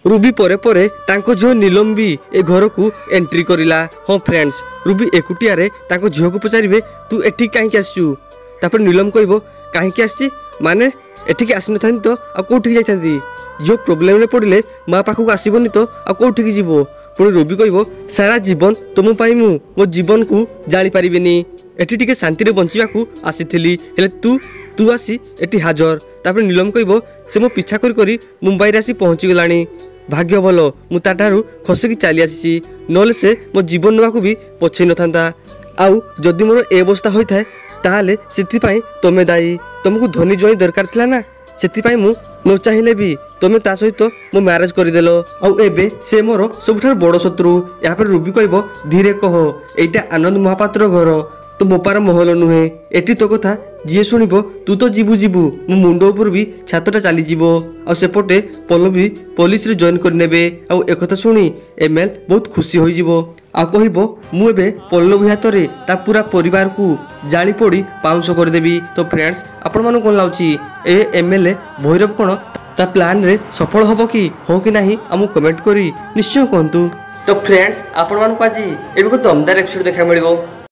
Ruby परे परे तांको झियो नीलम भी ए घर को एंट्री करिला। हाँ फ्रेंड्स, रूबी एकुटिया रे तांको झियो को पचारिबे तू एठी काहे आसचू। तापर नीलम कहबो काहे आसची माने एठी आसी नथांती तो आ कोठी जाइथांती। झियो प्रोब्लेम रे पड़िले माँ पाखक आसबनी तो आ कोठी जीवो। पुणी रूबी कहबो सारा जीवन तुम पाई मो जीवन को जानी पारिबेनी। एठी टिके शांति रे बंचिबाकू आसीथिली हेले तू आसी एठी हाजर। तापर नीलम कहबो से मो पीछा करी मुंबई रे आसी पहुंची गलानी। भाग्य भल मु ताठारू खसिकी चली आसी नले से मो जीवन नेबाकू भी पछै नथांता। आउ जदि मोर ए अवस्था होइथाय ताहाले सेति पई तमे दायी। तुमको धनी जोई दरकार थिला ना, सेति पई मु न चाहिए भी तुम ता सहित मो मैरेज करदेल। आउ एबे से मोर सबुठार बड़ शत्रु। यहाँ पर रूबी कहबो धीरे कह एटा आनंद महापात्र घर तो बोपार महल नुहे। एटी तो कथा जी शुणव तू तो जीवु जीवु मो मुंड उपर भी छातटा चली जीवो। आ सेपटे पल्लवी पुलिस रे जॉइन करनेबे। आउ एकथा शुणी एमएल बहुत खुशी होई जीवो। आ कहबो मु एबे पल्लवी हाथ रे ता पूरा परिवार को जाली पड़ी पाउंस कर देबी। तो फ्रेंड्स आपण मानु कोन लाउची ए एमएलए भैरव कोन ता प्लान रे सफल होबो कि हो कि नाही हमु कमेंट करी निश्चय कहंतु। तो फ्रेंड्स आपण मानु पाजी एबे को दमदार एपिसोड देखा मिलिबो।